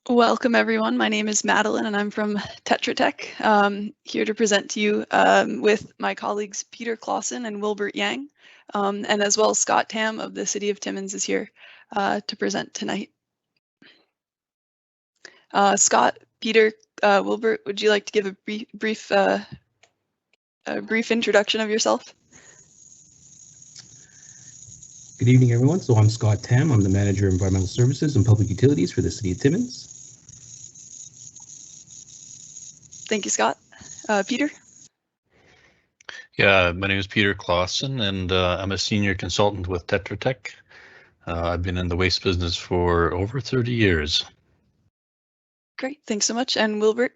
Welcome everyone. My name is Madeline and I'm from Tetra Tech, here to present to you with my colleagues Peter Clausen and Wilbert Yang, and as well as Scott Tam of the City of Timmins is here to present tonight. Scott, Peter, Wilbert, would you like to give a brief introduction of yourself? Good evening, everyone. So I'm Scott Tam. I'm the Manager of Environmental Services and Public Utilities for the City of Timmins. Thank you, Scott. Peter? Yeah, my name is Peter Clausen, and I'm a senior consultant with Tetra Tech. I've been in the waste business for over 30 years. Great, thanks so much. And Wilbert?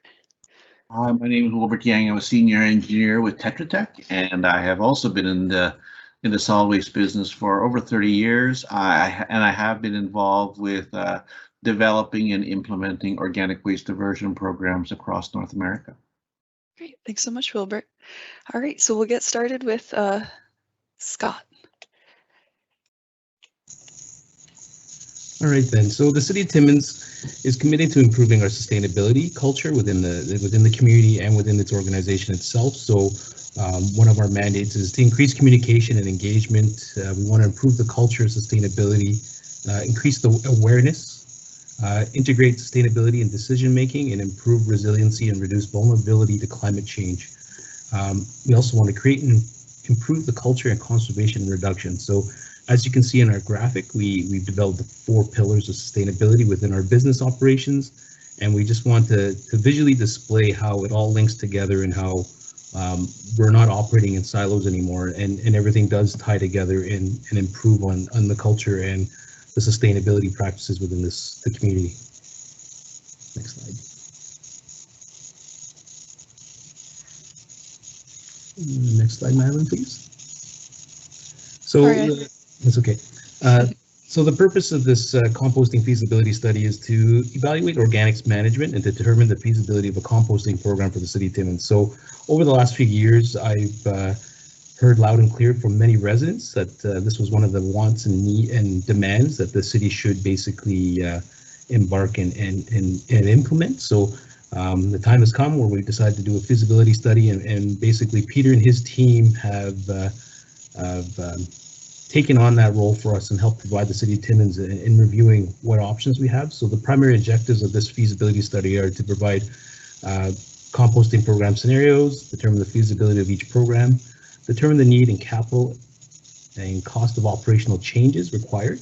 Hi, my name is Wilbert Yang. I'm a senior engineer with Tetra Tech, and I have also been in the solid waste business for over 30 years. I have been involved with developing and implementing organic waste diversion programs across North America. Great, thanks so much, Wilbert. All right, so we'll get started with Scott. All right, then. So the City of Timmins is committed to improving our sustainability culture within the community and within its organization itself. So one of our mandates is to increase communication and engagement. We want to improve the culture of sustainability, increase the awareness, integrate sustainability in decision making, and improve resiliency and reduce vulnerability to climate change. We also want to create and improve the culture and conservation and reduction. So as you can see in our graphic, we've developed the 4 pillars of sustainability within our business operations, and we just want to visually display how it all links together and how we're not operating in silos anymore, and everything does tie together and improve on the culture and the sustainability practices within the community. Next slide. Next slide, Madeline, please. So that's okay. So the purpose of this composting feasibility study is to evaluate organics management and to determine the feasibility of a composting program for the City of Timmins. So over the last few years, I've heard loud and clear from many residents that this was one of the wants and need and demands that the city should basically embark and implement. So the time has come where we've decided to do a feasibility study, and basically Peter and his team have taken on that role for us and helped provide the City of Timmins in reviewing what options we have. So the primary objectives of this feasibility study are to provide composting program scenarios, determine the feasibility of each program, determine the need in capital and cost of operational changes required,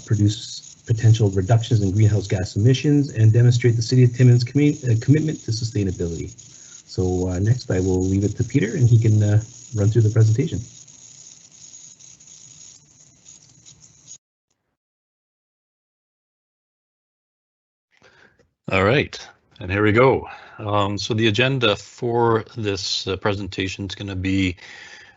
produce potential reductions in greenhouse gas emissions, and demonstrate the City of Timmins' commitment to sustainability. So next I will leave it to Peter and he can run through the presentation. All right, and here we go. So the agenda for this presentation is going to be,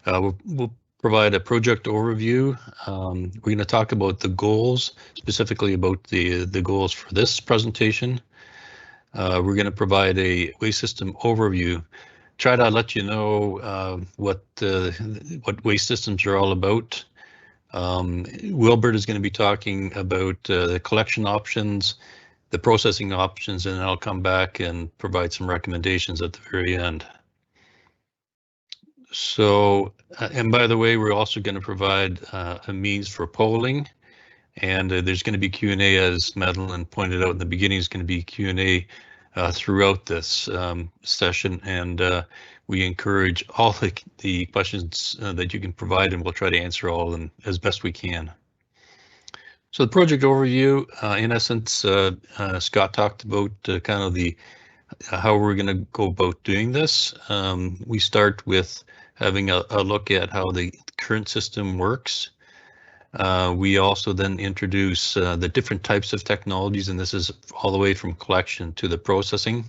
we'll provide a project overview. We're going to talk about the goals, specifically about the goals for this presentation. We're going to provide a waste system overview, try to let you know what waste systems are all about. Wilbert is going to be talking about the collection options, the processing options, and I'll come back and provide some recommendations at the very end. So, and by the way, we're also going to provide a means for polling, and there's going to be Q&A, as Madeline pointed out in the beginning. Is going to be Q&A throughout this session, and we encourage all the questions that you can provide, and we'll try to answer all of them as best we can. So the project overview, in essence, Scott talked about kind of how we're going to go about doing this. We start with having a look at how the current system works. We also then introduce the different types of technologies, and this is all the way from collection to the processing.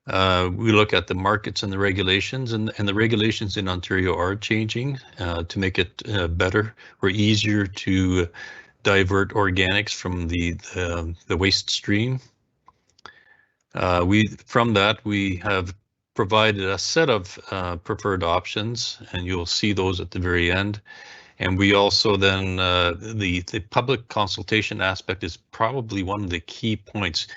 We look at the markets and the regulations, and the regulations in Ontario are changing to make it better or easier to divert organics from the waste stream. From that we have provided a set of preferred options, and you'll see those at the very end. And we also then, the public consultation aspect is probably one of the key points.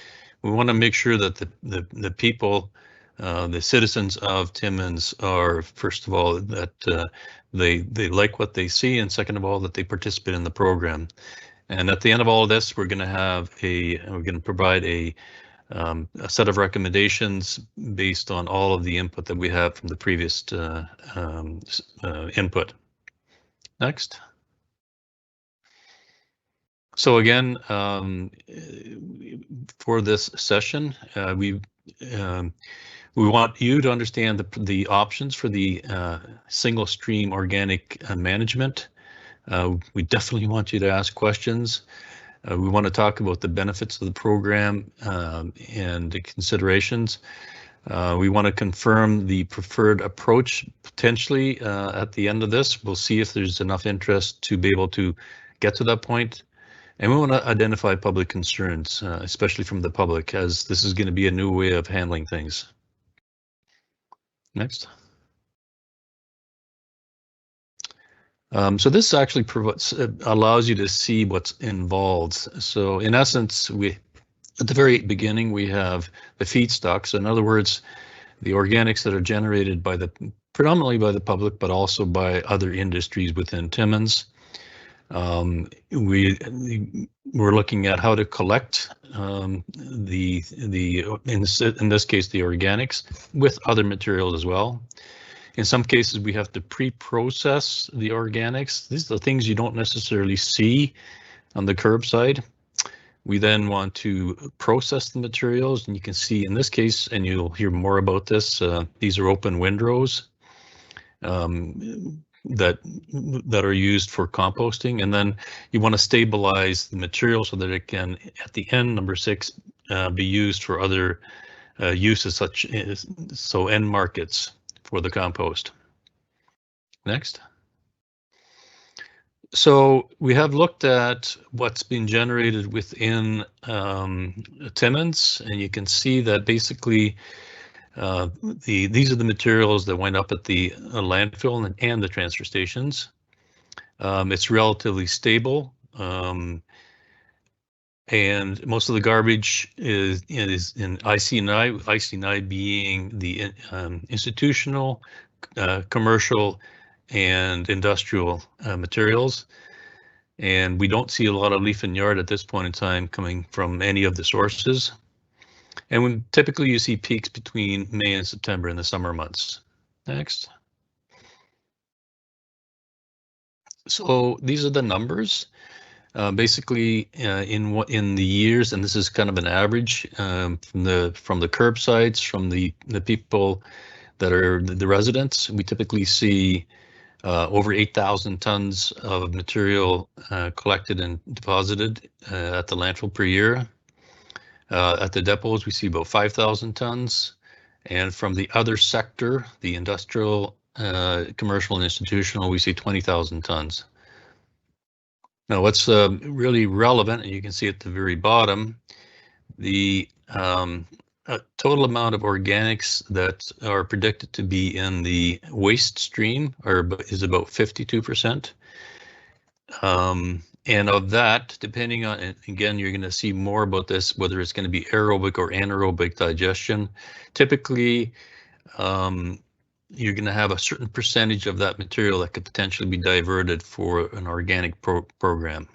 We want to make sure that the people, the citizens of Timmins are, first of all, that they like what they see, and second of all, that they participate in the program. And at the end of all of this, we're going to provide a set of recommendations based on all of the input that we have from the previous input. Next. So again, for this session, we want you to understand the options for the single stream organic management. We definitely want you to ask questions. We want to talk about the benefits of the program and the considerations. We want to confirm the preferred approach potentially at the end of this. We'll see if there's enough interest to be able to get to that point. And we want to identify public concerns, especially from the public, as this is going to be a new way of handling things. Next. So this actually allows you to see what's involved. So in essence, at the very beginning, we have the feedstock. So in other words, the organics that are generated predominantly by the public, but also by other industries within Timmins. We're looking at how to collect in this case, the organics with other materials as well. In some cases, we have to pre-process the organics. These are the things you don't necessarily see on the curbside. We then want to process the materials, and you can see in this case, and you'll hear more about this, these are open windrows that are used for composting. And then you want to stabilize the material so that it can, at the end, number 6, be used for other uses such as end markets for the compost. Next. So we have looked at what's been generated within Timmins, and you can see that basically these are the materials that wind up at the landfill and the transfer stations. It's relatively stable, and most of the garbage is in IC9, IC9 being the institutional, commercial, and industrial materials. And we don't see a lot of leaf and yard at this point in time coming from any of the sources. And typically you see peaks between May and September in the summer months. Next. So these are the numbers. Basically, in the years, and this is kind of an average from the curbsides, from the people that are the residents. We typically see over 8,000 tons of material collected and deposited at the landfill per year. At the depots, we see about 5,000 tons. And from the other sector, the industrial, commercial, and institutional, we see 20,000 tons. Now, what's really relevant, and you can see at the very bottom, the total amount of organics that are predicted to be in the waste stream is about 52%. And of that, depending on, and again, you're going to see more about this, whether it's going to be aerobic or anaerobic digestion. Typically, you're going to have a certain percentage of that material that could potentially be diverted for an organic program.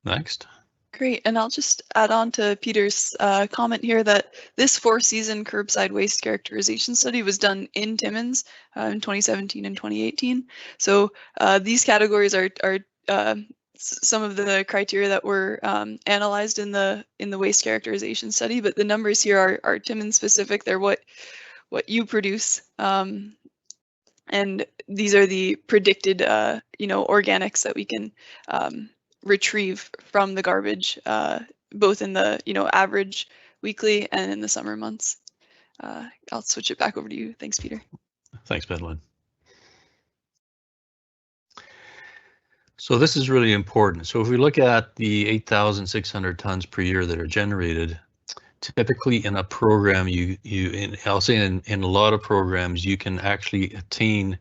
Next. Great, and I'll just add on to Peter's comment here that this 4-season curbside waste characterization study was done in Timmins in 2017 and 2018. So these categories are some of the criteria that were analyzed in the waste characterization study, but the numbers here are Timmins specific. They're what you produce, and these are the predicted organics that we can retrieve from the garbage, both in the average weekly and in the summer months. I'll switch it back over to you. Thanks, Peter. Thanks, Madeline. So this is really important. So if we look at the 8,600 tons per year that are generated, typically in a program, I'll say in a lot of programs, you can actually attain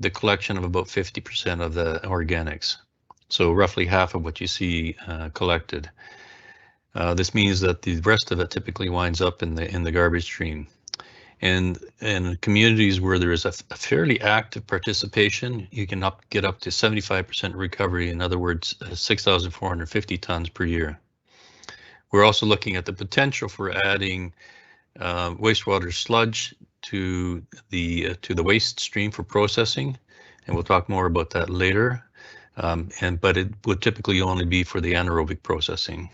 the collection of about 50% of the organics. So roughly half of what you see collected. This means that the rest of it typically winds up in the garbage stream. And in communities where there is a fairly active participation, you can get up to 75% recovery. In other words, 6,450 tons per year. We're also looking at the potential for adding wastewater sludge to the waste stream for processing, and we'll talk more about that later. But it would typically only be for the anaerobic processing.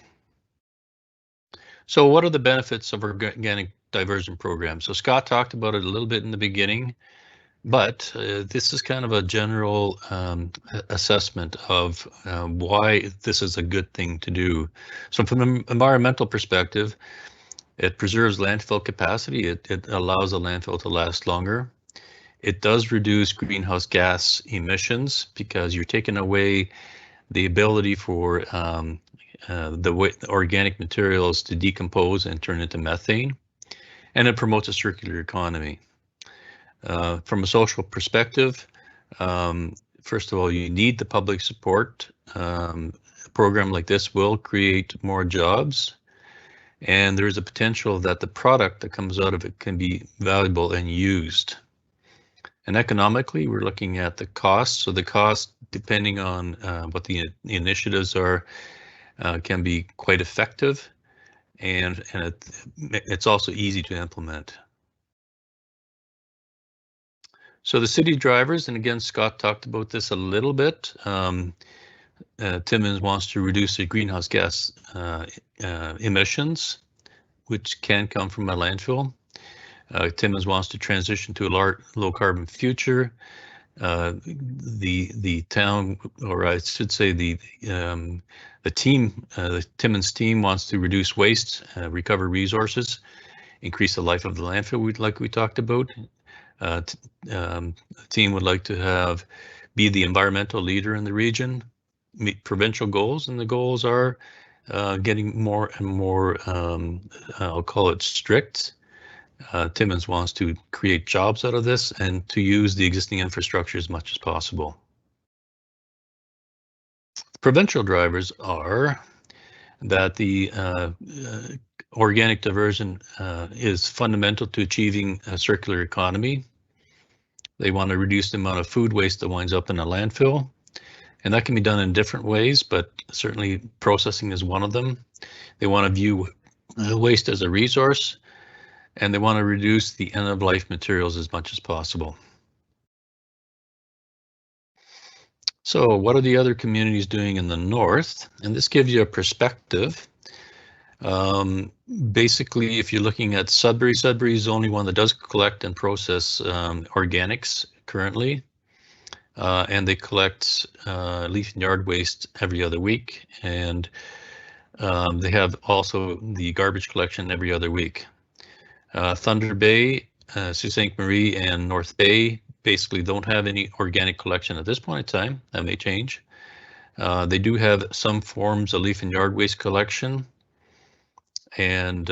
So what are the benefits of organic diversion program? So Scott talked about it a little bit in the beginning, but this is kind of a general assessment of why this is a good thing to do. So from an environmental perspective, it preserves landfill capacity. It allows a landfill to last longer. It does reduce greenhouse gas emissions because you're taking away the ability for the organic materials to decompose and turn into methane, and it promotes a circular economy. From a social perspective, first of all, you need the public support. A program like this will create more jobs, and there is a potential that the product that comes out of it can be valuable and used. And economically, we're looking at the cost. So the cost, depending on what the initiatives are, can be quite effective, and it's also easy to implement. So the city drivers, and again, Scott talked about this a little bit. Timmins wants to reduce the greenhouse gas emissions, which can come from a landfill. Timmins wants to transition to a low carbon future. The town, or I should say the team, the Timmins team wants to reduce waste, recover resources, increase the life of the landfill, like we talked about. The team would like to be the environmental leader in the region, meet provincial goals, and the goals are getting more and more, I'll call it strict. Timmins wants to create jobs out of this and to use the existing infrastructure as much as possible. Provincial drivers are that the organic diversion is fundamental to achieving a circular economy. They want to reduce the amount of food waste that winds up in a landfill, and that can be done in different ways, but certainly processing is one of them. They want to view waste as a resource, and they want to reduce the end-of-life materials as much as possible. So what are the other communities doing in the north? And this gives you a perspective. Basically, if you're looking at Sudbury, Sudbury is the only one that does collect and process organics currently. And they collect leaf and yard waste every other week. And they have also the garbage collection every other week. Thunder Bay, Sault Ste. Marie, and North Bay basically don't have any organic collection at this point in time. That may change. They do have some forms of leaf and yard waste collection, and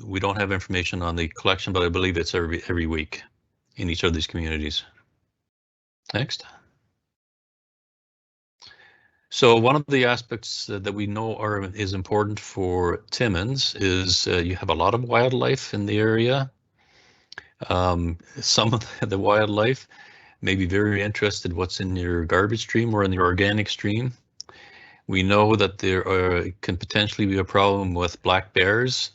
we don't have information on the collection, but I believe it's every week in each of these communities. Next. So one of the aspects that we know is important for Timmins is you have a lot of wildlife in the area. Some of the wildlife may be very interested in what's in your garbage stream or in the organic stream. We know that there can potentially be a problem with black bears.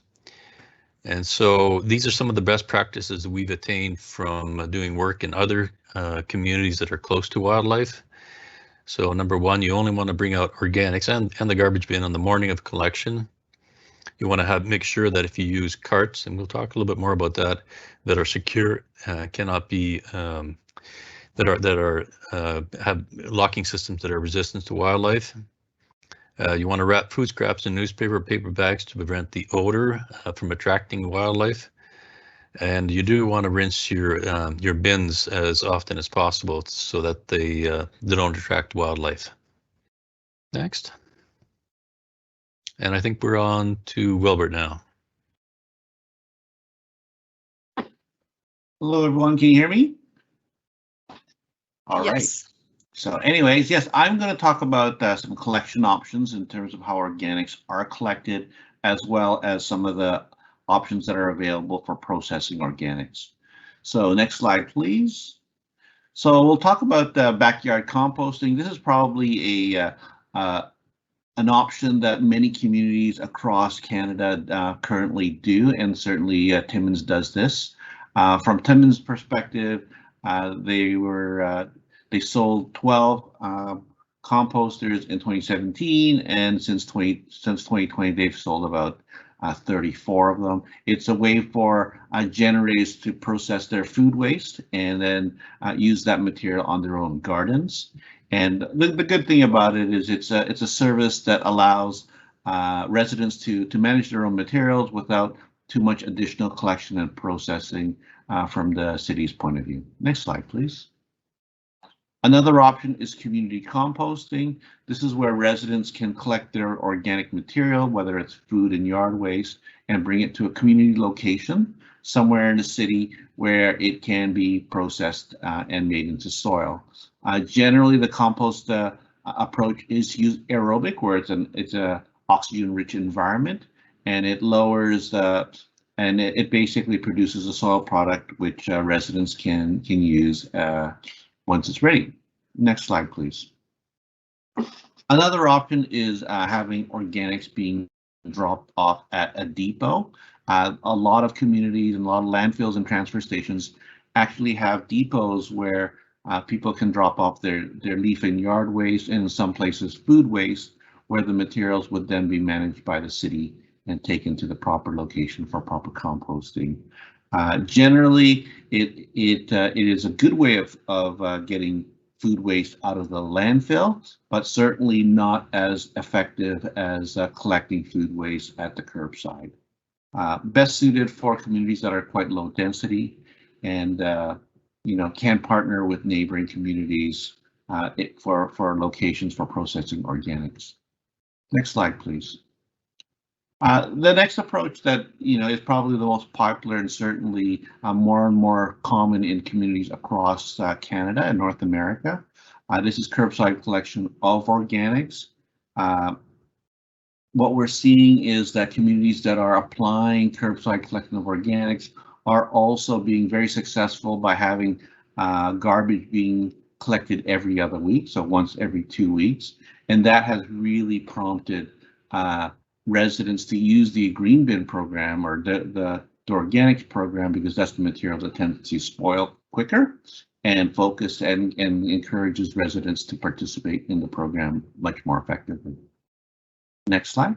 And so these are some of the best practices that we've attained from doing work in other communities that are close to wildlife. So number one, you only want to bring out organics and the garbage bin on the morning of collection. You want to make sure that if you use carts, and we'll talk a little bit more about that, that are secure, cannot be have locking systems that are resistant to wildlife. You want to wrap food scraps in newspaper or paper bags to prevent the odor from attracting wildlife. And you do want to rinse your bins as often as possible so that they don't attract wildlife. Next. And I think we're on to Wilbert now. Hello, everyone. Can you hear me? All right. Yes. So anyways, yes, I'm going to talk about some collection options in terms of how organics are collected, as well as some of the options that are available for processing organics. So next slide, please. So we'll talk about backyard composting. This is probably an option that many communities across Canada currently do, and certainly Timmins does this. From Timmins' perspective, they sold 12 composters in 2017, and since 2020 they've sold about 34 of them. It's a way for generators to process their food waste and then use that material on their own gardens. And the good thing about it is it's a service that allows residents to manage their own materials without too much additional collection and processing from the city's point of view. Next slide, please. Another option is community composting. This is where residents can collect their organic material, whether it's food and yard waste, and bring it to a community location somewhere in the city where it can be processed and made into soil. Generally, the compost approach is used aerobic, where it's a oxygen-rich environment, and it lowers and it basically produces a soil product which residents can use once it's ready. Next slide, please. Another option is having organics being dropped off at a depot. A lot of communities and a lot of landfills and transfer stations actually have depots where people can drop off their leaf and yard waste, and in some places food waste, where the materials would then be managed by the city and taken to the proper location for proper composting. Generally, it is a good way of getting food waste out of the landfill, but certainly not as effective as collecting food waste at the curbside. Best suited for communities that are quite low density and can partner with neighboring communities for locations for processing organics. Next slide, please. The next approach that is probably the most popular and certainly more and more common in communities across Canada and North America. This is curbside collection of organics. What we're seeing is that communities that are applying curbside collection of organics are also being very successful by having garbage being collected every other week, so once every 2 weeks, and that has really prompted residents to use the green bin program or the organics program, because that's the material that tends to spoil quicker, and focus and encourages residents to participate in the program much more effectively. Next slide.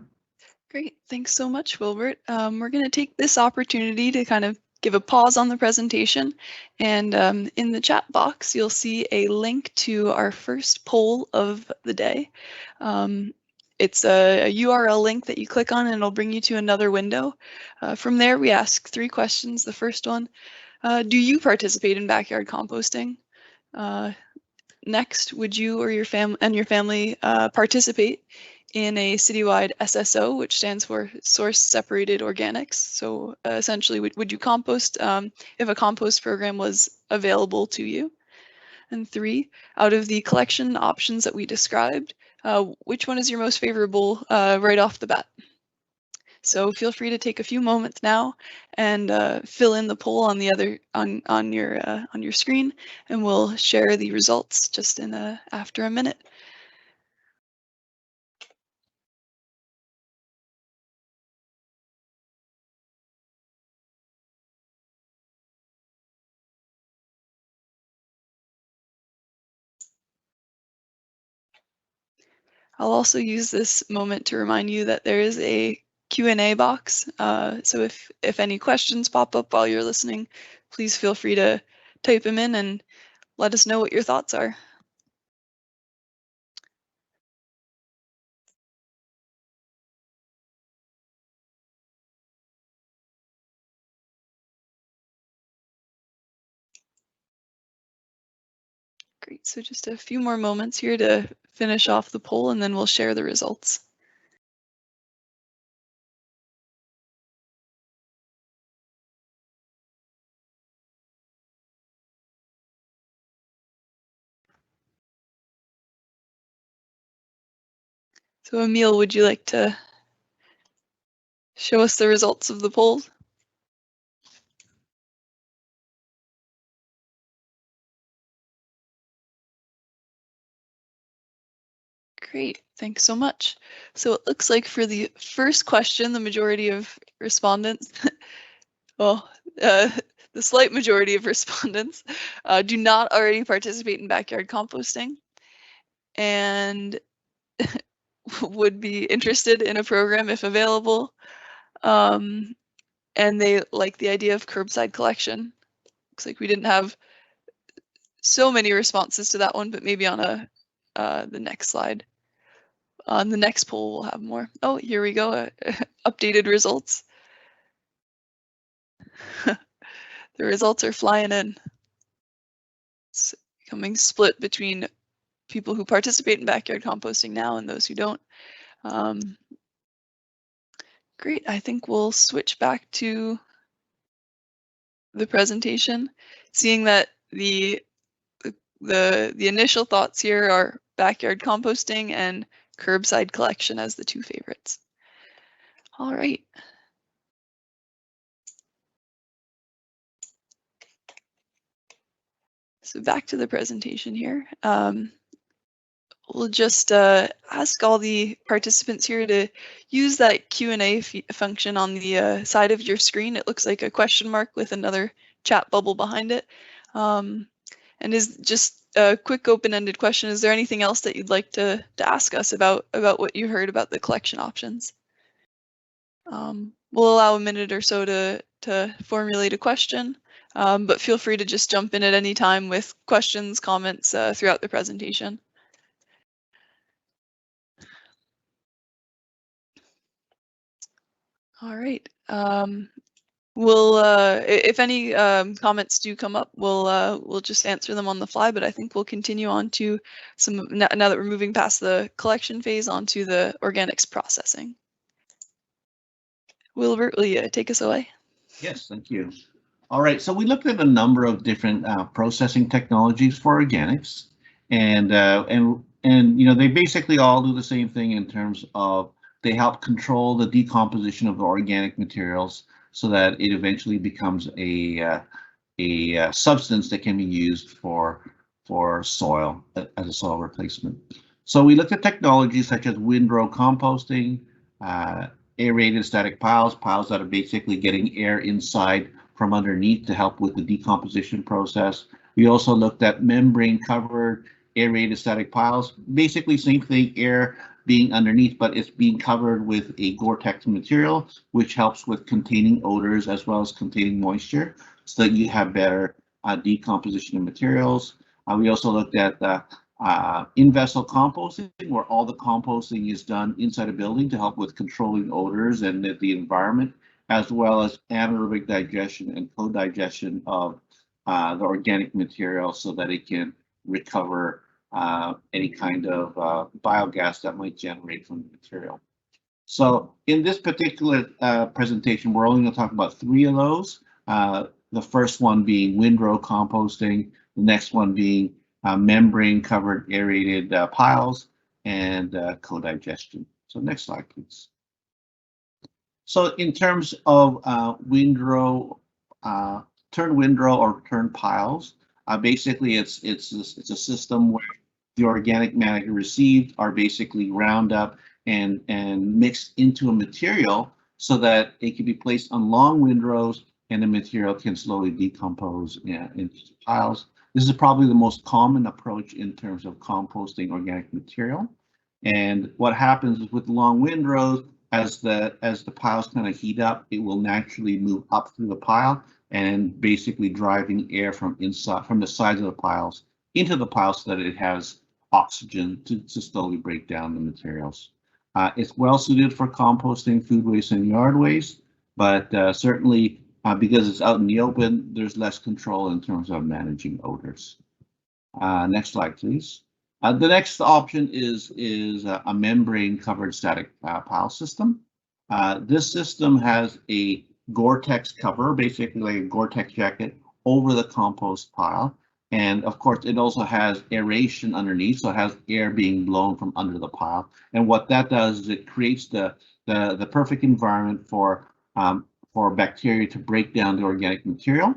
Great. Thanks so much, Wilbert. We're going to take this opportunity to kind of give a pause on the presentation, and in the chat box you'll see a link to our first poll of the day. It's a URL link that you click on and it'll bring you to another window. From there we ask 3 questions. The first one, do you participate in backyard composting? Next, would you or your family participate in a citywide SSO, which stands for Source Separated Organics? So essentially, would you compost if a compost program was available to you? And 3, out of the collection options that we described, which one is your most favorable right off the bat? So feel free to take a few moments now and fill in the poll on the on your screen, and we'll share the results just in after a minute. I'll also use this moment to remind you that there is a Q&A box. So if any questions pop up while you're listening, please feel free to type them in and let us know what your thoughts are. Great, so just a few more moments here to finish off the poll, and then we'll share the results. So Emil, would you like to show us the results of the polls? Great, thanks so much. So it looks like for the first question, the majority of respondents, well, the slight majority of respondents do not already participate in backyard composting and would be interested in a program if available. And they like the idea of curbside collection. Looks like we didn't have so many responses to that one, but maybe on the next slide. On the next poll, we'll have more. Oh, here we go. Updated results. The results are flying in. It's becoming split between people who participate in backyard composting now and those who don't. Great, I think we'll switch back to the presentation, seeing that the initial thoughts here are backyard composting and curbside collection as the two favorites. All right. So back to the presentation here. We'll just ask all the participants here to use that Q&A function on the side of your screen. It looks like a question mark with another chat bubble behind it. And is just a quick open-ended question. Is there anything else that you'd like to ask us about what you heard about the collection options? We'll allow a minute or so to formulate a question, but feel free to just jump in at any time with questions, comments throughout the presentation. All right. We'll if any comments do come up, we'll just answer them on the fly. But I think we'll continue on to some now that we're moving past the collection phase onto the organics processing. Wilbert, will you take us away? Yes, thank you. All right, so we looked at a number of different processing technologies for organics, and you know, they basically all do the same thing in terms of they help control the decomposition of the organic materials so that it eventually becomes a substance that can be used for soil as a soil replacement. So we looked at technologies such as windrow composting, aerated static piles that are basically getting air inside from underneath to help with the decomposition process. We also looked at membrane covered aerated static piles, basically same thing, air being underneath, but it's being covered with a Gore-Tex material, which helps with containing odors as well as containing moisture so that you have better decomposition of materials. We also looked at in-vessel composting, where all the composting is done inside a building to help with controlling odors and the environment, as well as anaerobic digestion and co-digestion of the organic material so that it can recover any kind of biogas that might generate from the material. So in this particular presentation, we're only going to talk about 3 of those. The first one being windrow composting, the next one being membrane covered aerated piles, and co-digestion. So next slide, please. So in terms of windrow, turn windrow or turn piles, basically it's a system where the organic matter received are basically ground up and mixed into a material so that it can be placed on long windrows and the material can slowly decompose into piles. This is probably the most common approach in terms of composting organic material. And what happens is with long windrows, as the piles kind of heat up, it will naturally move up through the pile and basically driving air from the sides of the piles into the pile so that it has oxygen to slowly break down the materials. It's well suited for composting food waste and yard waste, but certainly because it's out in the open, there's less control in terms of managing odors. Next slide, please. The next option is a membrane covered static pile system. This system has a Gore-Tex cover, basically like a Gore-Tex jacket over the compost pile. And of course, it also has aeration underneath, so it has air being blown from under the pile. And what that does is it creates the perfect environment for bacteria to break down the organic material.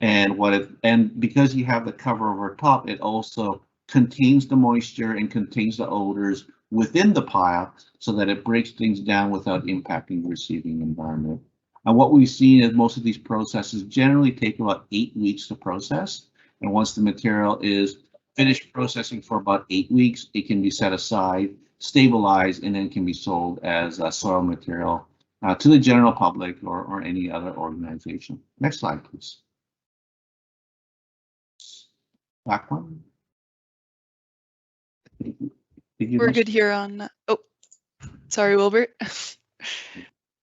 And because you have the cover over top, it also contains the moisture and contains the odors within the pile, so that it breaks things down without impacting the receiving environment. And what we've seen is most of these processes generally take about 8 weeks to process. And once the material is finished processing for about 8 weeks, it can be set aside, stabilized, and then can be sold as soil material to the general public or any other organization. Next slide, please. Back one. We're good here on, oh, sorry, Wilbert.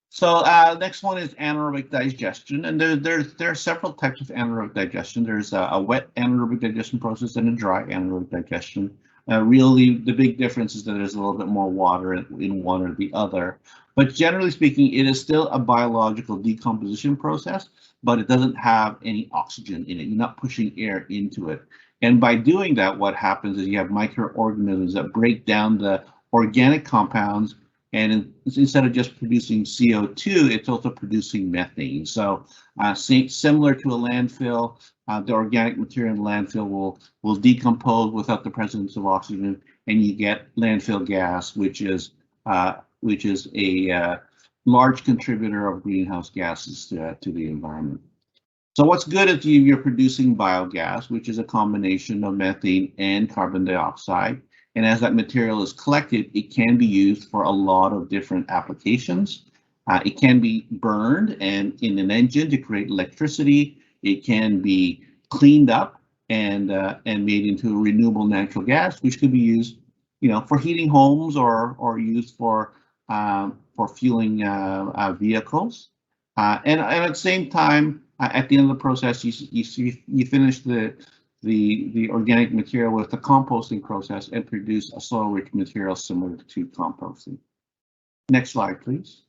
So next one is anaerobic digestion, and there are several types of anaerobic digestion. There's a wet anaerobic digestion process and a dry anaerobic digestion. Really, the big difference is that there's a little bit more water in one or the other. But generally speaking, it is still a biological decomposition process, but it doesn't have any oxygen in it. You're not pushing air into it. And by doing that, what happens is you have microorganisms that break down the organic compounds, and instead of just producing CO2, it's also producing methane. So similar to a landfill, the organic material in the landfill will decompose without the presence of oxygen, and you get landfill gas, which is a large contributor of greenhouse gases to the environment. So what's good is you're producing biogas, which is a combination of methane and carbon dioxide. And as that material is collected, it can be used for a lot of different applications. It can be burned and in an engine to create electricity. It can be cleaned up and made into a renewable natural gas, which could be used, for heating homes or used for fueling vehicles. And at the same time, at the end of the process, you finish the organic material with the composting process and produce a soil-rich material similar to composting. Next slide, please.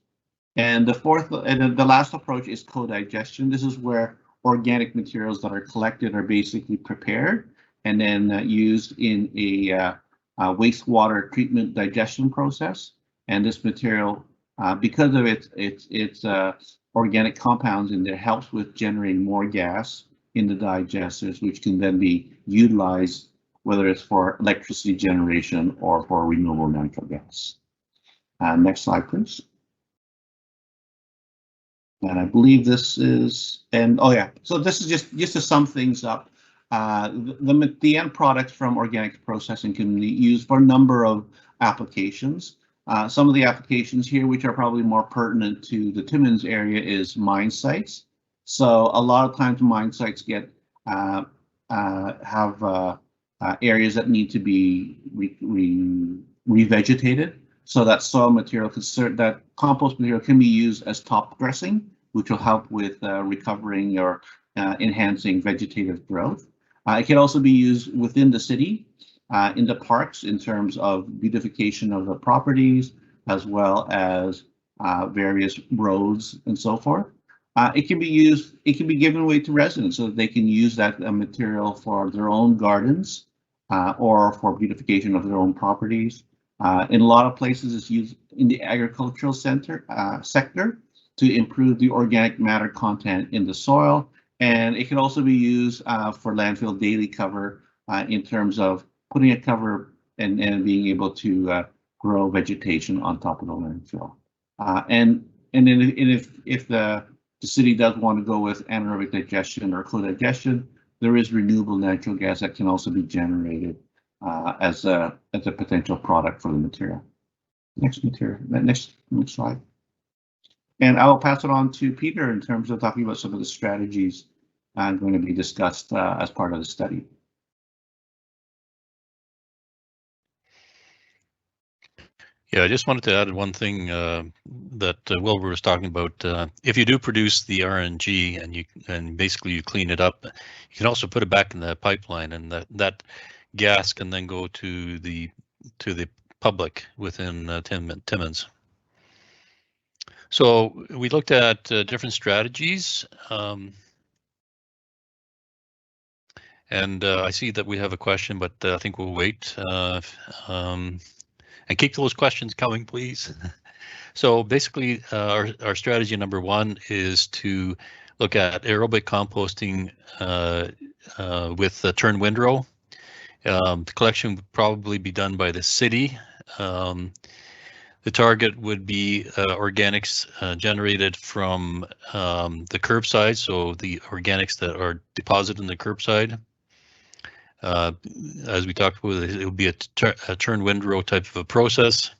And the last approach is co-digestion. This is where organic materials that are collected are basically prepared and then used in a wastewater treatment digestion process. And this material, because of its organic compounds in there, helps with generating more gas in the digesters, which can then be utilized, whether it's for electricity generation or for renewable natural gas. Next slide, please. And I believe this is, so this is just to sum things up. The end products from organic processing can be used for a number of applications. Some of the applications here, which are probably more pertinent to the Timmins area, is mine sites. So a lot of times mine sites get have areas that need to be revegetated, so that soil material, that compost material can be used as top dressing, which will help with recovering or enhancing vegetative growth. It can also be used within the city, in the parks, in terms of beautification of the properties, as well as various roads and so forth. It can be given away to residents so that they can use that material for their own gardens or for beautification of their own properties. In a lot of places, it's used in the agricultural sector to improve the organic matter content in the soil. And it can also be used for landfill daily cover in terms of putting a cover and being able to grow vegetation on top of the landfill. And then if the city does want to go with anaerobic digestion or co-digestion, there is renewable natural gas that can also be generated as a potential product for the material. Next slide. And I will pass it on to Peter in terms of talking about some of the strategies going to be discussed as part of the study. Yeah, I just wanted to add one thing that Wilbur was talking about. If you do produce the RNG and basically you clean it up, you can also put it back in the pipeline, and that gas can then go to the public within Timmins. So we looked at different strategies, and And I see that we have a question, but I think we'll wait. And keep those questions coming, please. So basically, our strategy number one is to look at aerobic composting with the turn windrow. The collection would probably be done by the city. The target would be organics generated from the curbside, so the organics that are deposited in the curbside. As we talked about, it would be a turn windrow type of a process.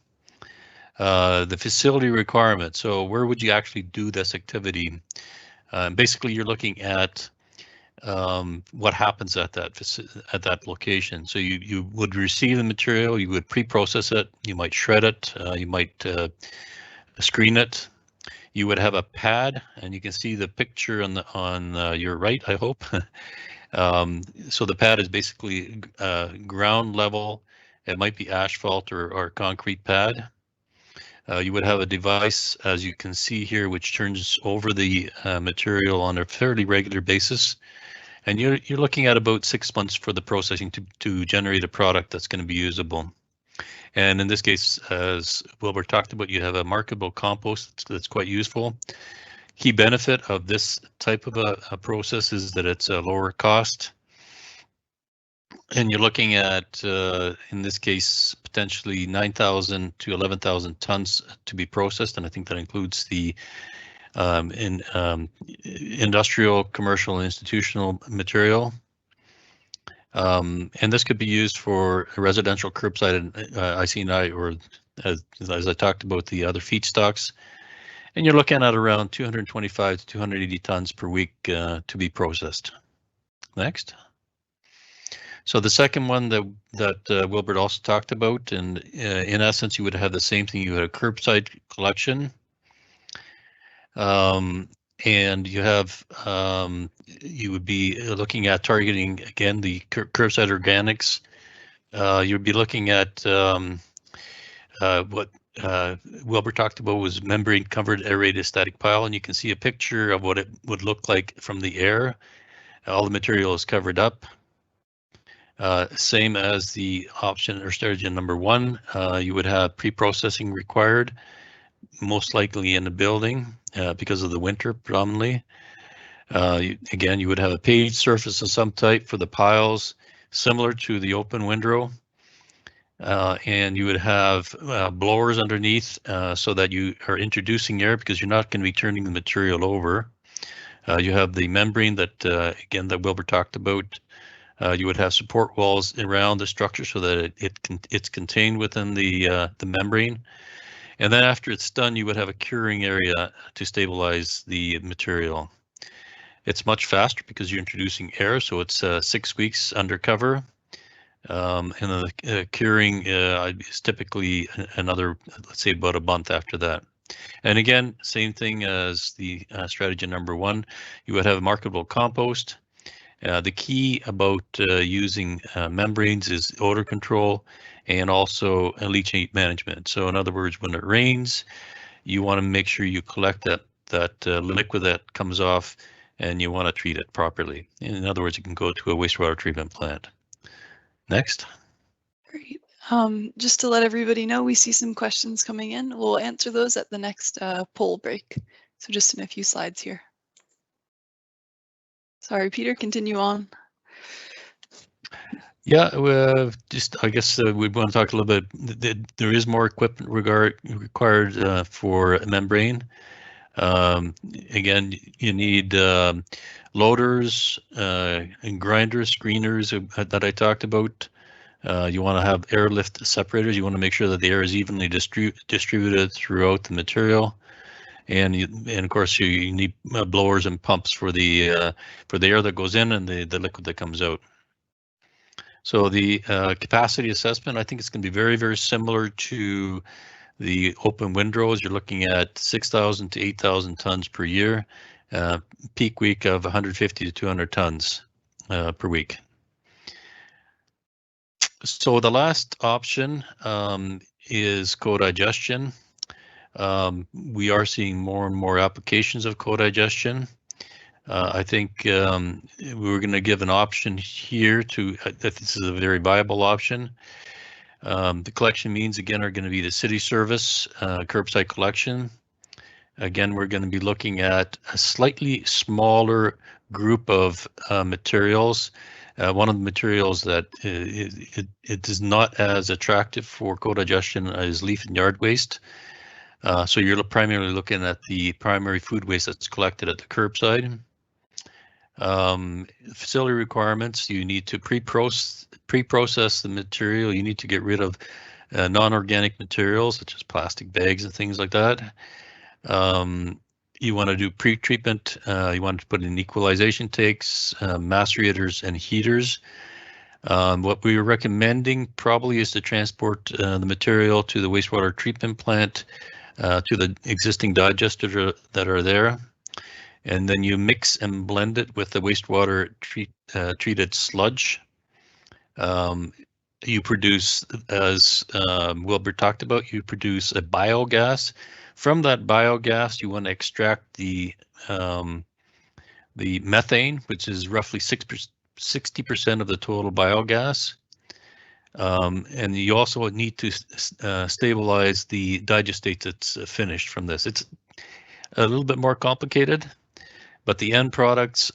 The facility requirement. So where would you actually do this activity? Basically, you're looking at what happens at that location. So you would receive the material, you would pre-process it, you might shred it, you might screen it. You would have a pad, and you can see the picture on your right, I hope. So the pad is basically ground level. It might be asphalt or concrete pad. You would have a device, as you can see here, which turns over the material on a fairly regular basis. And you're looking at about 6 months for the processing to generate a product that's going to be usable. And in this case, as Wilbur talked about, you have a marketable compost that's quite useful. Key benefit of this type of a process is that it's a lower cost. And you're looking at, in this case, potentially 9,000 to 11,000 tons to be processed. And I think that includes the industrial, commercial, and institutional material. And this could be used for residential curbside and IC&I, or as I talked about, the other feedstocks. And you're looking at around 225 to 280 tons per week to be processed. Next. So the second one that Wilbert also talked about, and in essence, you would have the same thing. You had a curbside collection. And you have, you would be looking at targeting, again, the curbside organics. You'd be looking at what Wilbur talked about was membrane covered aerated static pile, and you can see a picture of what it would look like from the air. All the material is covered up. Same as the option or strategy number one, you would have pre-processing required, most likely in the building because of the winter predominantly. Again, you would have a paved surface of some type for the piles, similar to the open windrow. And you would have blowers underneath so that you are introducing air because you're not going to be turning the material over. You have the membrane that, again, that Wilbur talked about. You would have support walls around the structure so that it's contained within the membrane. And then after it's done, you would have a curing area to stabilize the material. It's much faster because you're introducing air, so it's 6 weeks undercover. And then the curing is typically another, let's say, about a month after that. And again, same thing as the strategy number one, you would have a marketable compost. The key about using membranes is odor control and also leachate management. So in other words, when it rains, you want to make sure you collect that liquid that comes off, and you want to treat it properly. In other words, it can go to a wastewater treatment plant. Next. Great. Just to let everybody know, we see some questions coming in. We'll answer those at the next poll break. So just in a few slides here. Sorry, Peter, continue on. Yeah, just I guess we want to talk a little bit. There is more equipment required for a membrane. Again, you need loaders and grinders, screeners that I talked about. You want to have airlift separators. You want to make sure that the air is evenly distributed throughout the material. And of course you need blowers and pumps for the air that goes in and the liquid that comes out. So the capacity assessment, I think it's going to be very, very similar to the open windrows. You're looking at 6,000 to 8,000 tons per year, peak week of 150 to 200 tons per week. So the last option is co-digestion. We are seeing more and more applications of co-digestion. I think we're going to give an option here to, that this is a very viable option. The collection means, again, are going to be the city service, curbside collection. Again, we're going to be looking at a slightly smaller group of materials. One of the materials that it is not as attractive for co-digestion is leaf and yard waste. So you're primarily looking at the primary food waste that's collected at the curbside. Facility requirements, you need to pre-process the material. You need to get rid of non-organic materials such as plastic bags and things like that. You want to do pre-treatment. You want to put in equalization tanks, macerators, and heaters. What we are recommending probably is to transport the material to the wastewater treatment plant, to the existing digesters that are there. And then you mix and blend it with the wastewater treated sludge. You produce, as Wilbert talked about, you produce a biogas. From that biogas, you want to extract the methane, which is roughly 60% of the total biogas. And you also need to stabilize the digestate that's finished from this. It's a little bit more complicated, but the end products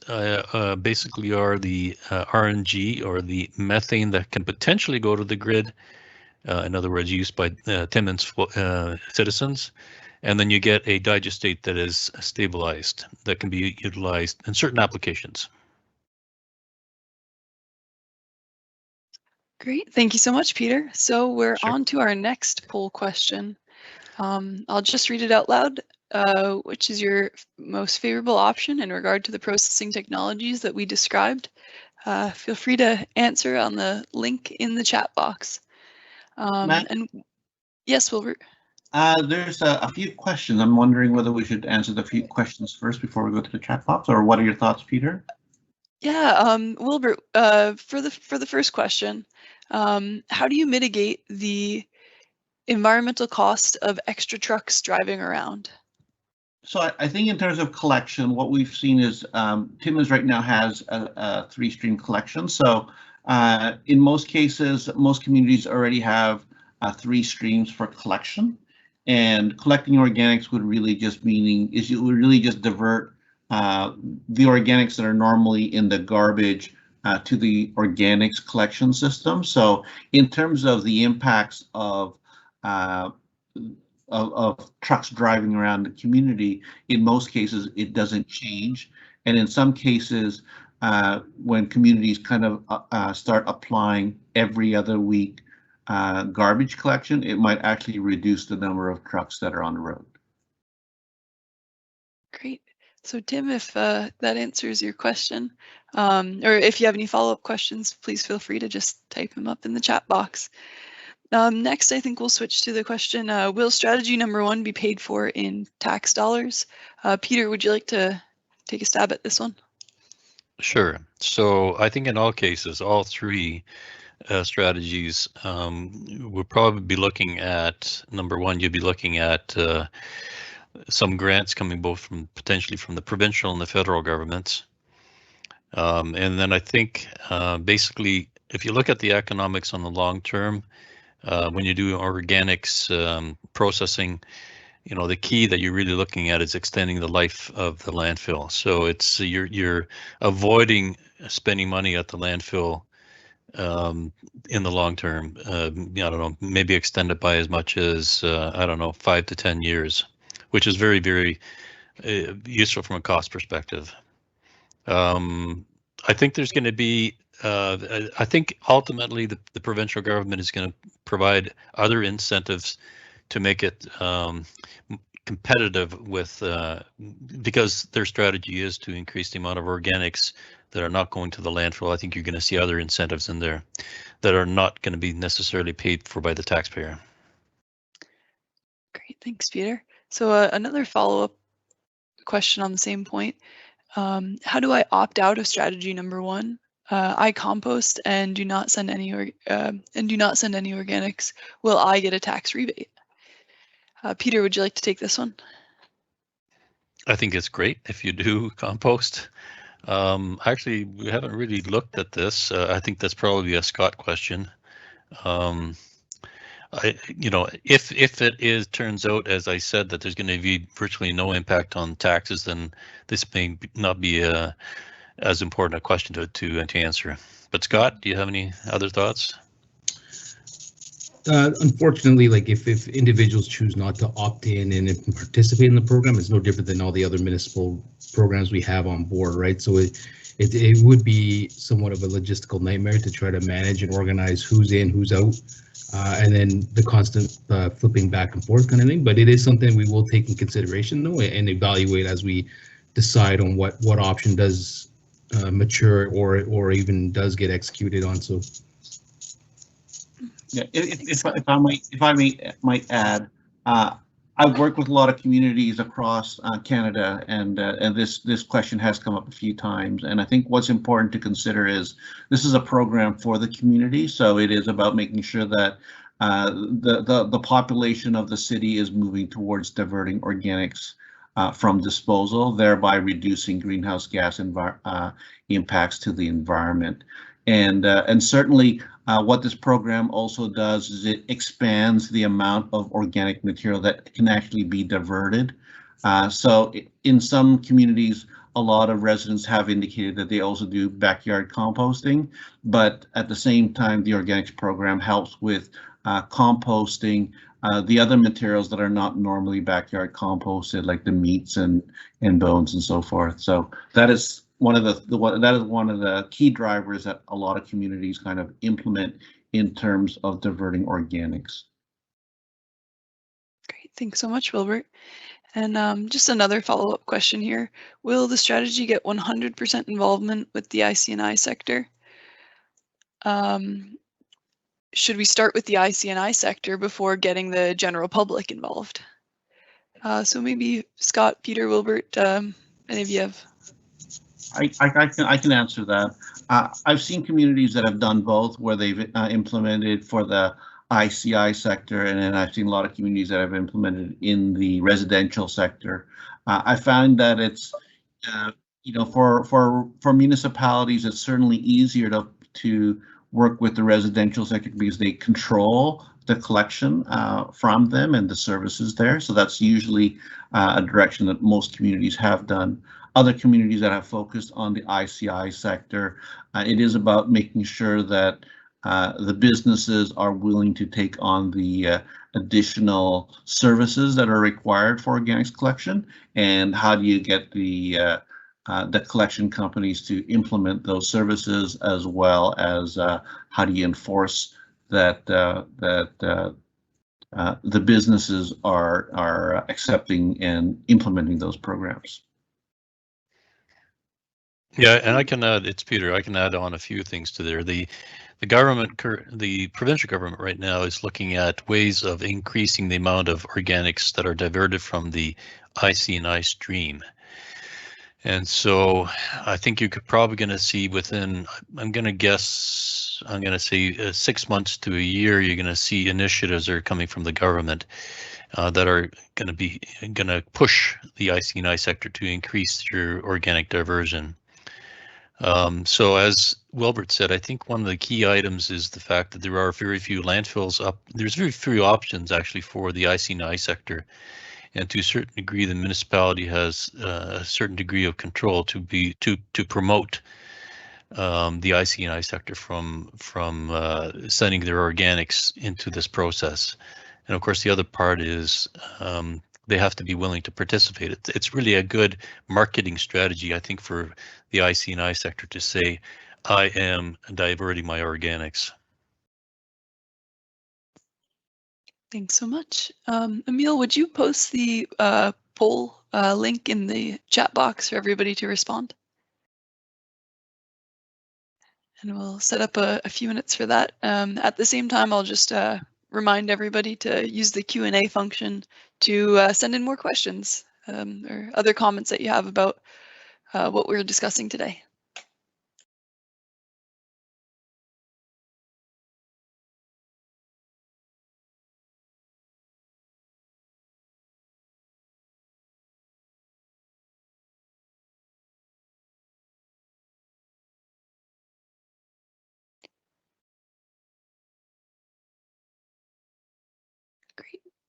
basically are the RNG, or the methane that can potentially go to the grid. In other words, used by Timmins citizens. And then you get a digestate that is stabilized, that can be utilized in certain applications. Great, thank you so much, Peter. So we're Sure. on to our next poll question. I'll just read it out loud. Which is your most favorable option in regard to the processing technologies that we described? Feel free to answer on the link in the chat box. And yes, Wilbert. There's a few questions. I'm wondering whether we should answer the few questions first before we go to the chat box, or what are your thoughts, Peter? Yeah, Wilbert, for the first question, how do you mitigate the environmental cost of extra trucks driving around? So I think in terms of collection, what we've seen is Timmins right now has a 3-stream collection. So in most cases, most communities already have 3 streams for collection. And collecting organics would really just you would really just divert the organics that are normally in the garbage to the organics collection system. So in terms of the impacts of trucks driving around the community, in most cases it doesn't change, and in some cases when communities kind of start applying every other week garbage collection, it might actually reduce the number of trucks that are on the road. Great. So Tim, if that answers your question, or if you have any follow-up questions, please feel free to just type them up in the chat box. Next, I think we'll switch to the question, will strategy number 1 be paid for in tax dollars? Peter, would you like to take a stab at this one? Sure. So I think in all cases, all 3 strategies, we'll probably be looking at, number 1, you'll be looking at some grants coming both from potentially from the provincial and the federal governments. And then I think basically, if you look at the economics on the long term, when you do organics processing, you know, the key that you're really looking at is extending the life of the landfill. So it's you're avoiding spending money at the landfill in the long term. I don't know, maybe extend it by as much as I don't know, 5 to 10 years, which is very, very useful from a cost perspective. I think there's going to be, I think ultimately the provincial government is going to provide other incentives to make it competitive with, because their strategy is to increase the amount of organics that are not going to the landfill. I think you're going to see other incentives in there that are not going to be necessarily paid for by the taxpayer. Great, thanks, Peter. So another follow-up question on the same point. How do I opt out of strategy number 1? I compost and do not send any organics. Will I get a tax rebate? Peter, would you like to take this one? I think it's great if you do compost. Actually, we haven't really looked at this. I think that's probably a Scott question. If it turns out, as I said, that there's going to be virtually no impact on taxes, then this may not be as important a question to answer. But Scott, do you have any other thoughts? Unfortunately, like if individuals choose not to opt in and participate in the program, it's no different than all the other municipal programs we have on board, right? So it would be somewhat of a logistical nightmare to try to manage and organize who's in, who's out, and then the constant flipping back and forth kind of thing. But it is something we will take in consideration though and evaluate as we decide on what option does mature or even does get executed on. So. Yeah, if I might add, I've worked with a lot of communities across Canada, and this question has come up a few times. And I think what's important to consider is this is a program for the community, so it is about making sure that the population of the city is moving towards diverting organics from disposal, thereby reducing greenhouse gas impacts to the environment. And certainly. What this program also does is it expands the amount of organic material that can actually be diverted. So in some communities, a lot of residents have indicated that they also do backyard composting, but at the same time, the organics program helps with composting the other materials that are not normally backyard composted, like the meats and bones and so forth. So that is one of the key drivers that a lot of communities kind of implement in terms of diverting organics. Great, thanks so much, Wilbert. And just another follow-up question here. Will the strategy get 100% involvement with the IC&I sector? Should we start with the IC&I sector before getting the general public involved? So maybe Scott, Peter, Wilbert, any of you have? I can answer that. I've seen communities that have done both, where they've implemented for the ICI sector, and then I've seen a lot of communities that have implemented in the residential sector. I found that it's for municipalities, it's certainly easier to work with the residential sector because they control the collection from them and the services there. So that's usually a direction that most communities have done. Other communities that have focused on the ICI sector, it is about making sure that the businesses are willing to take on the additional services that are required for organics collection, and how do you get the collection companies to implement those services, as well as how do you enforce that the businesses are accepting and implementing those programs. Yeah, and I can add, it's Peter, I can add on a few things to there. The provincial government right now is looking at ways of increasing the amount of organics that are diverted from the IC&I stream. And so I think you're probably going to see within, I'm going to say 6 months to a year, you're going to see initiatives that are coming from the government that are going to push the IC&I sector to increase your organic diversion. So as Wilbert said, I think one of the key items is the fact that there are very few landfills up. There's very few options actually for the IC&I sector, and to a certain degree, the municipality has a certain degree of control to promote the IC&I sector from sending their organics into this process. And of course, the other part is they have to be willing to participate. It's really a good marketing strategy, I think, for the IC&I sector to say, I am diverting my organics. Thanks so much. Emil, would you post the poll link in the chat box for everybody to respond? And we'll set up a few minutes for that. At the same time, I'll just remind everybody to use the Q&A function to send in more questions or other comments that you have about what we're discussing today.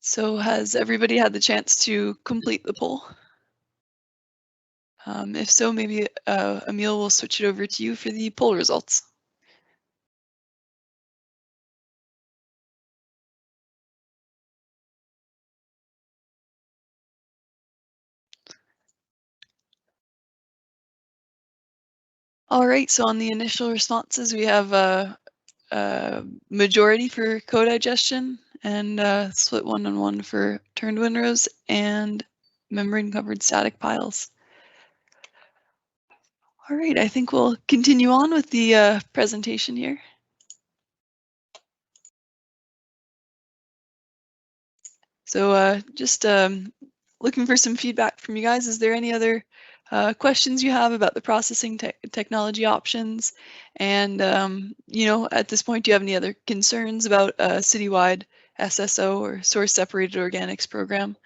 So has everybody had the chance to complete the poll? If so, maybe Emil will switch it over to you for the poll results. All right, so on the initial responses, we have a majority for co-digestion and split 1-on-1 for turned windrows and membrane-covered static piles. All right, I think we'll continue on with the presentation here. So just looking for some feedback from you guys. Is there any other questions you have about the processing technology options? And, you know, at this point, do you have any other concerns about a citywide SSO or source separated organics program?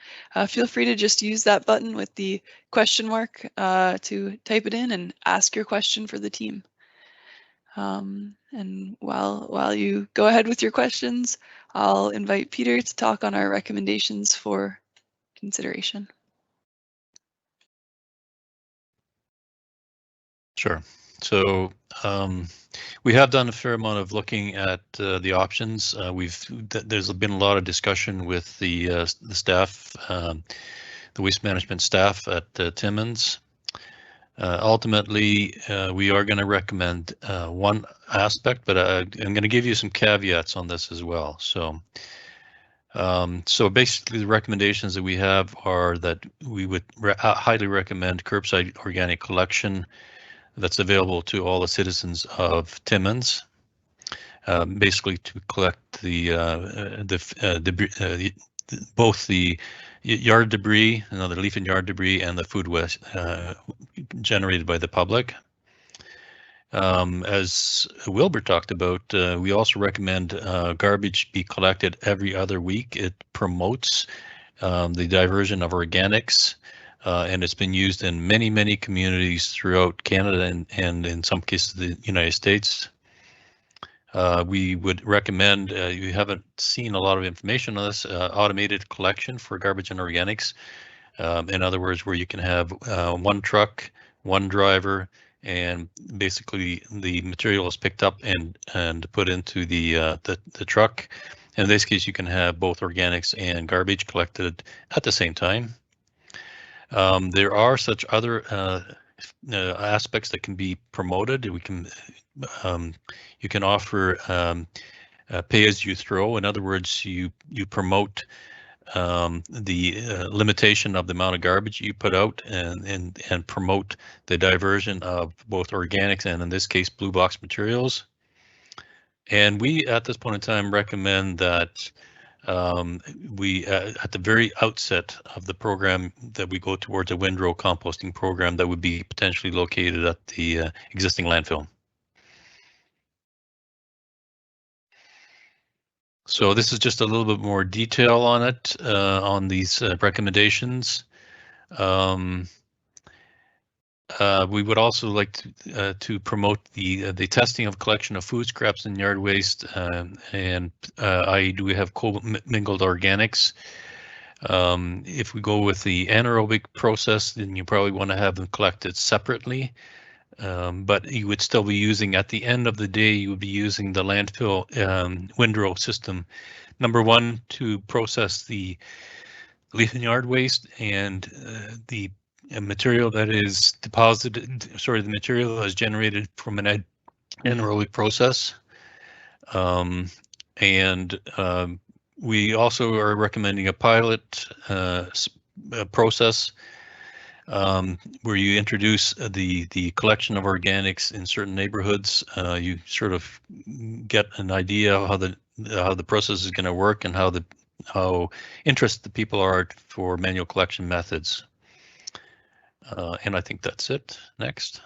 Feel free to just use that button with the question mark to type it in and ask your question for the team. And while you go ahead with your questions, I'll invite Peter to talk on our recommendations for consideration. Sure. So we have done a fair amount of looking at the options. There's been a lot of discussion with the staff, the waste management staff at Timmins. Ultimately, we are going to recommend one aspect, but I'm going to give you some caveats on this as well. So basically the recommendations that we have are that we would highly recommend curbside organic collection that's available to all the citizens of Timmins, basically to collect both the yard debris, the leaf and yard debris, and the food waste generated by the public. As Wilbur talked about, we also recommend garbage be collected every other week. It promotes the diversion of organics, and it's been used in many communities throughout Canada and in some cases the United States. We would recommend, you haven't seen a lot of information on this, automated collection for garbage and organics. In other words, where you can have one truck, one driver, and basically the material is picked up and put into the truck. In this case, you can have both organics and garbage collected at the same time. There are such other aspects that can be promoted. We can you can offer pay as you throw. In other words, you promote the limitation of the amount of garbage you put out and promote the diversion of both organics and, in this case, blue box materials. And we, at this point in time, recommend that we, at the very outset of the program, that we go towards a windrow composting program that would be potentially located at the existing landfill. So this is just a little bit more detail on it, on these recommendations. We would also like to promote the testing of collection of food scraps and yard waste, and i.e. do we have co-mingled organics. If we go with the anaerobic process, then you probably want to have them collected separately. But you would still be using, at the end of the day, you would be using the landfill windrow system. Number one, to process the leaf and yard waste and the material that is deposited, the material that is generated from an anaerobic process. We also are recommending a pilot process where you introduce the collection of organics in certain neighborhoods. You sort of get an idea of how the process is going to work and how interested the people are for manual collection methods. And I think that's it. Next.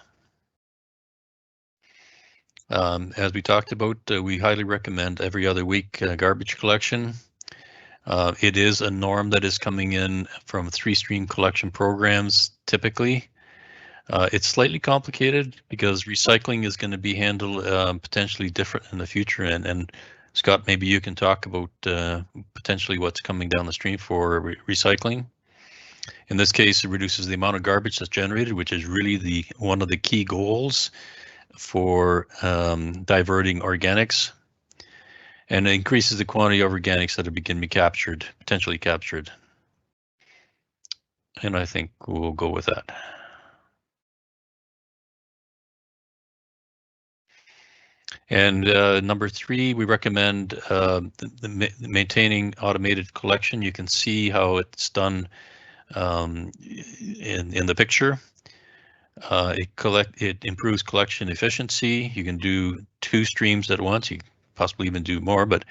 As we talked about, we highly recommend every other week garbage collection. It is a norm that is coming in from 3-stream collection programs typically. It's slightly complicated because recycling is going to be handled potentially different in the future, and Scott, maybe you can talk about potentially what's coming down the stream for recycling. In this case, it reduces the amount of garbage that's generated, which is really one of the key goals for diverting organics, and it increases the quantity of organics that can be captured, potentially captured. And I think we'll go with that. And number 3, we recommend maintaining automated collection. You can see how it's done in the picture. It improves collection efficiency. You can do 2 streams at once. You possibly even do more, but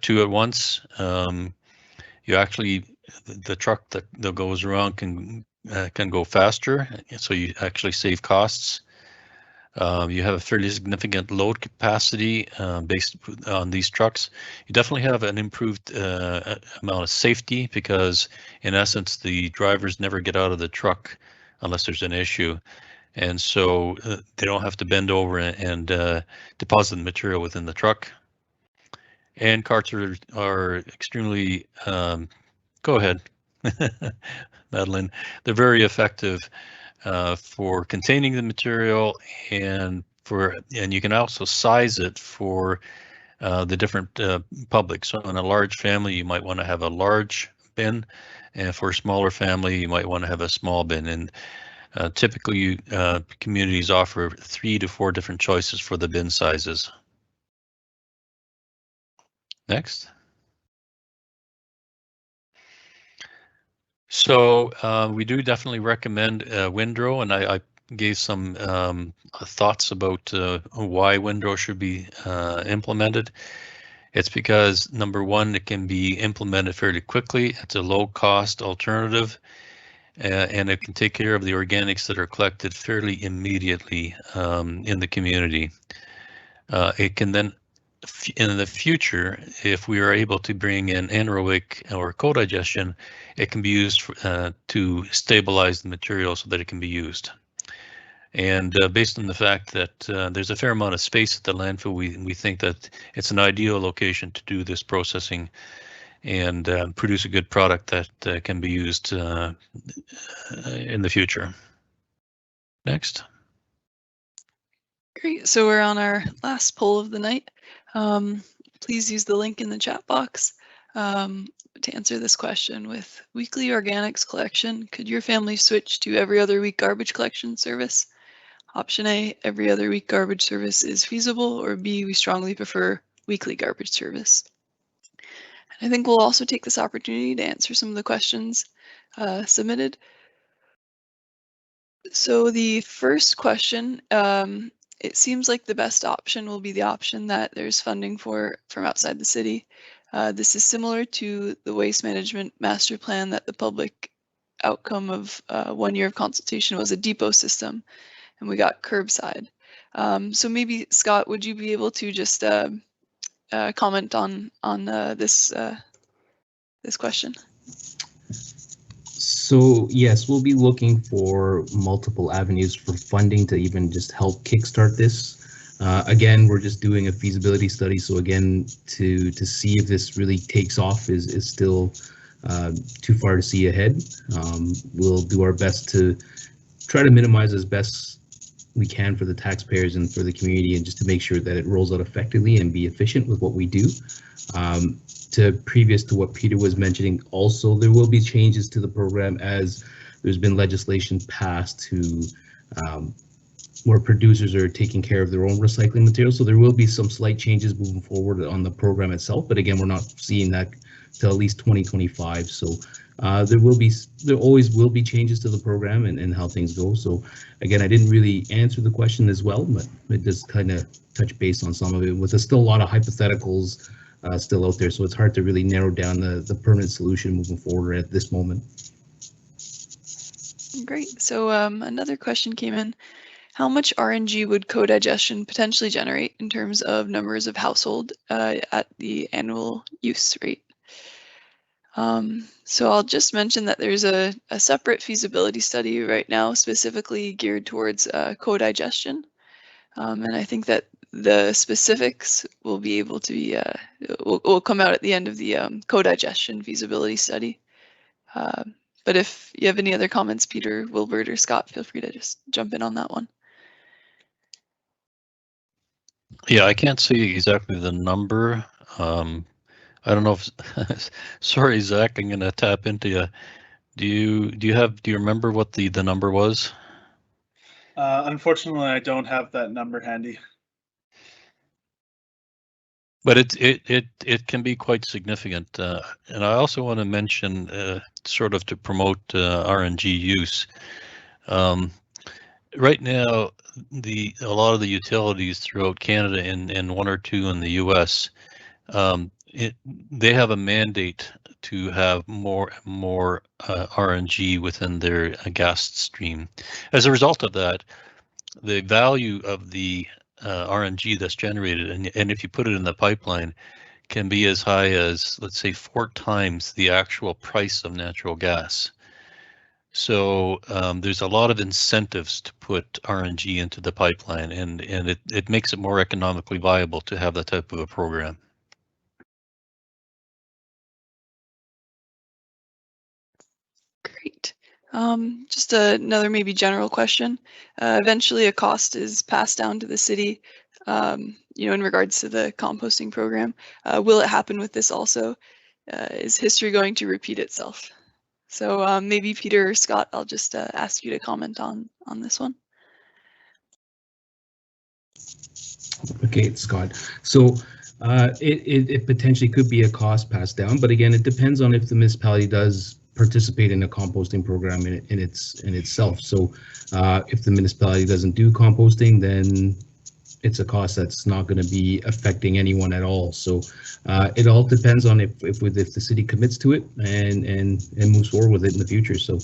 2 at once. You actually, the truck that goes around can go faster, so you actually save costs. You have a fairly significant load capacity based on these trucks. You definitely have an improved amount of safety because, in essence, the drivers never get out of the truck unless there's an issue. And so they don't have to bend over and deposit the material within the truck. And carts are extremely, go ahead, Madeline. They're very effective for containing the material, and you can also size it for the different public. So in a large family, you might want to have a large bin, and for a smaller family, you might want to have a small bin. And typically, communities offer 3 to 4 different choices for the bin sizes. Next. So we do definitely recommend windrow, and I gave some thoughts about why windrow should be implemented. It's because, number 1, it can be implemented fairly quickly. It's a low-cost alternative, and it can take care of the organics that are collected fairly immediately in the community. It can then, in the future, if we are able to bring in anaerobic or co-digestion, it can be used to stabilize the material so that it can be used. And based on the fact that there's a fair amount of space at the landfill, we think that it's an ideal location to do this processing and produce a good product that can be used in the future. Next. Great. So we're on our last poll of the night. Please use the link in the chat box to answer this question. With weekly organics collection, could your family switch to every other week garbage collection service? Option A, every other week garbage service is feasible, or B, we strongly prefer weekly garbage service. And I think we'll also take this opportunity to answer some of the questions submitted. So the first question, it seems like the best option will be the option that there's funding for from outside the city. This is similar to the waste management master plan that the public outcome of 1 year of consultation was a depot system, and we got curbside. So maybe, Scott, would you be able to just comment on this question? So yes, we'll be looking for multiple avenues for funding to even just help kickstart this. Again, we're just doing a feasibility study, so again, to see if this really takes off is still too far to see ahead. We'll do our best to try to minimize as best we can for the taxpayers and for the community, and just to make sure that it rolls out effectively and be efficient with what we do. Previous to what Peter was mentioning, also there will be changes to the program as there's been legislation passed to where producers are taking care of their own recycling material. So there will be some slight changes moving forward on the program itself, but again, we're not seeing that till at least 2025. So there always will be changes to the program and how things go. So again, I didn't really answer the question as well, but it just kind of touch base on some of it. With there's still a lot of hypotheticals still out there, so it's hard to really narrow down the permanent solution moving forward at this moment. Great. So another question came in. How much RNG would co-digestion potentially generate in terms of numbers of household at the annual use rate? So I'll just mention that there's a separate feasibility study right now specifically geared towards co-digestion. And I think that The specifics will be able to be will come out at the end of the co-digestion feasibility study. But if you have any other comments, Peter, Wilbert, or Scott, feel free to just jump in on that one. Yeah, I can't see exactly the number. I don't know if, sorry, Zach, I'm gonna tap into you. Do you remember what the number was? Unfortunately, I don't have that number handy. But it can be quite significant. And I also want to mention, sort of to promote RNG use. Right now, a lot of the utilities throughout Canada and one or two in the US, they have a mandate to have more RNG within their gas stream. As a result of that, the value of the RNG that's generated, and if you put it in the pipeline, can be as high as, let's say, 4 times the actual price of natural gas. So there's a lot of incentives to put RNG into the pipeline, and it makes it more economically viable to have that type of a program. Great. Just another maybe general question. Eventually a cost is passed down to the city, in regards to the composting program. Will it happen with this also? Is history going to repeat itself? So maybe Peter or Scott, I'll just ask you to comment on this one. Okay, it's Scott. So it potentially could be a cost passed down, but again, it depends on if the municipality does participate in a composting program in itself. So if the municipality doesn't do composting, then it's a cost that's not going to be affecting anyone at all. So it all depends on if the city commits to it and moves forward with it in the future. So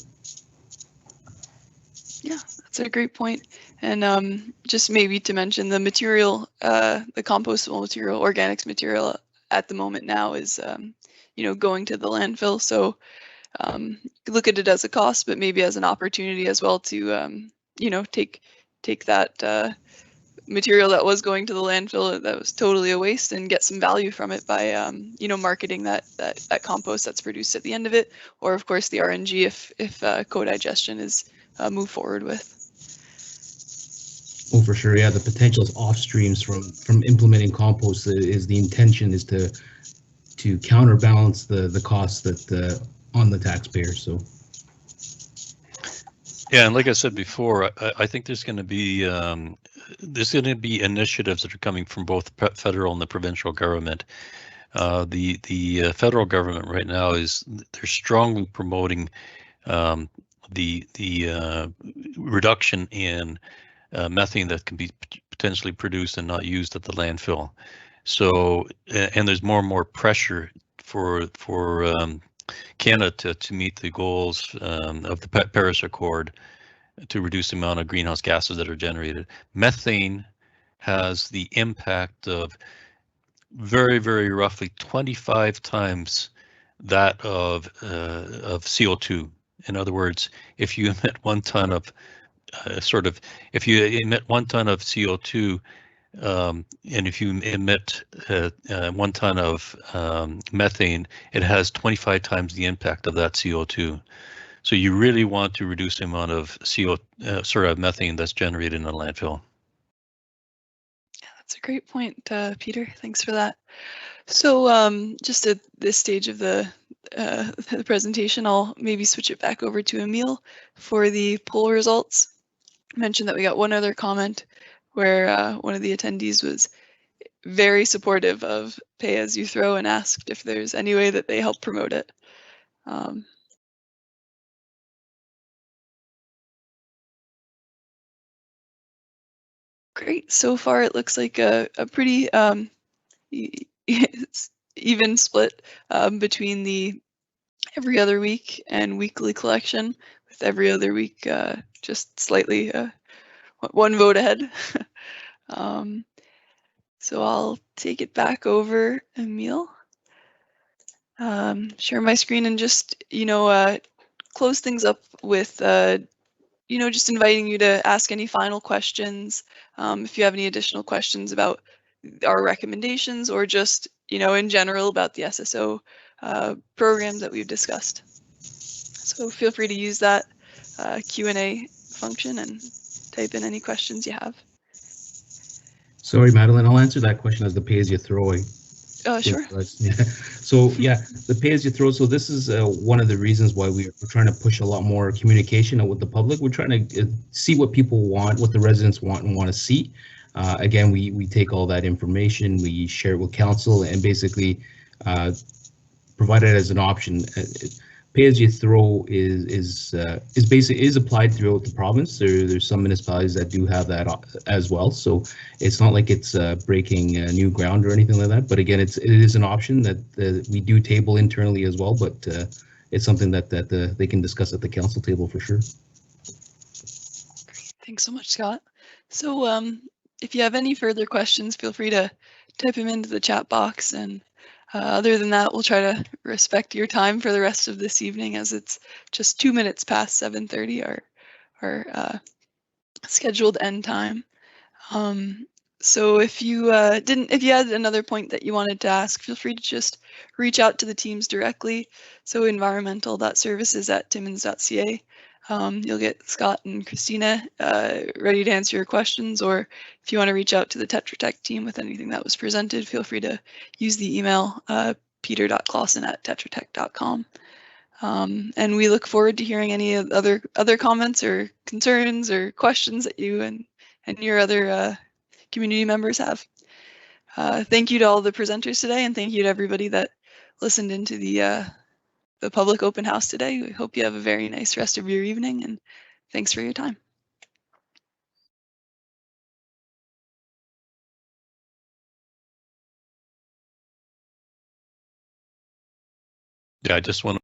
yeah, that's a great point. And just maybe to mention the material, the compostable material, organics material at the moment now is going to the landfill. So look at it as a cost, but maybe as an opportunity as well to take that material that was going to the landfill that was totally a waste and get some value from it by marketing that compost that's produced at the end of it, or of course the RNG if co-digestion is moved forward with. oh, for sure, yeah, the potentials off streams from implementing compost is the intention is to counterbalance the costs that on the taxpayer. So yeah, and like I said before, I think there's going to be initiatives that are coming from both federal and the provincial government. The federal government right now they're strongly promoting the reduction in methane that can be potentially produced and not used at the landfill. So, and there's more and more pressure for Canada to meet the goals of the Paris Accord to reduce the amount of greenhouse gases that are generated. Methane has the impact of very, very roughly 25 times that of CO2. In other words, if you emit 1 ton of if you emit 1 ton of CO2, and if you emit 1 ton of methane, it has 25 times the impact of that CO2. So you really want to reduce the amount of methane that's generated in a landfill. Yeah, that's a great point, Peter. Thanks for that. So just at this stage of the presentation, I'll maybe switch it back over to Emile for the poll results. I mentioned that we got one other comment where one of the attendees was very supportive of pay as you throw and asked if there's any way that they help promote it. Great. So far, it looks like a pretty even split between the every other week and weekly collection, with every other week just slightly 1 vote ahead. So I'll take it back over, Emile. Share my screen and just close things up with just inviting you to ask any final questions. If you have any additional questions about our recommendations or just, in general about the SSO programs that we've discussed. So feel free to use that Q&A function and type in any questions you have. Sorry, Madeline, I'll answer that question as the pay-as-you-throw. Sure. Yeah. So yeah, the pay-as-you-throw. So this is one of the reasons why we're trying to push a lot more communication with the public. We're trying to see what people want, what the residents want and want to see. Again, we take all that information, we share it with council, and basically provide it as an option. Pay-as-you-throw is applied throughout the province. There's some municipalities that do have that as well, so it's not like it's breaking new ground or anything like that. But again, it is an option that we do table internally as well. But it's something that they can discuss at the council table for sure. Great, thanks so much, Scott. So if you have any further questions, feel free to type them into the chat box. And other than that, we'll try to respect your time for the rest of this evening, as it's just 2 minutes past 7:30, our scheduled end time. So if you had another point that you wanted to ask, feel free to just reach out to the teams directly. So environmental.services@timmins.ca. You'll get Scott and Christina ready to answer your questions, or if you want to reach out to the Tetra Tech team with anything that was presented, feel free to use the email peter.clausen@tetratech.com. And we look forward to hearing any other comments or concerns or questions that you and your other community members have. Thank you to all the presenters today, and thank you to everybody that listened into the public open house today. We hope you have a very nice rest of your evening, and thanks for your time. Yeah, I just want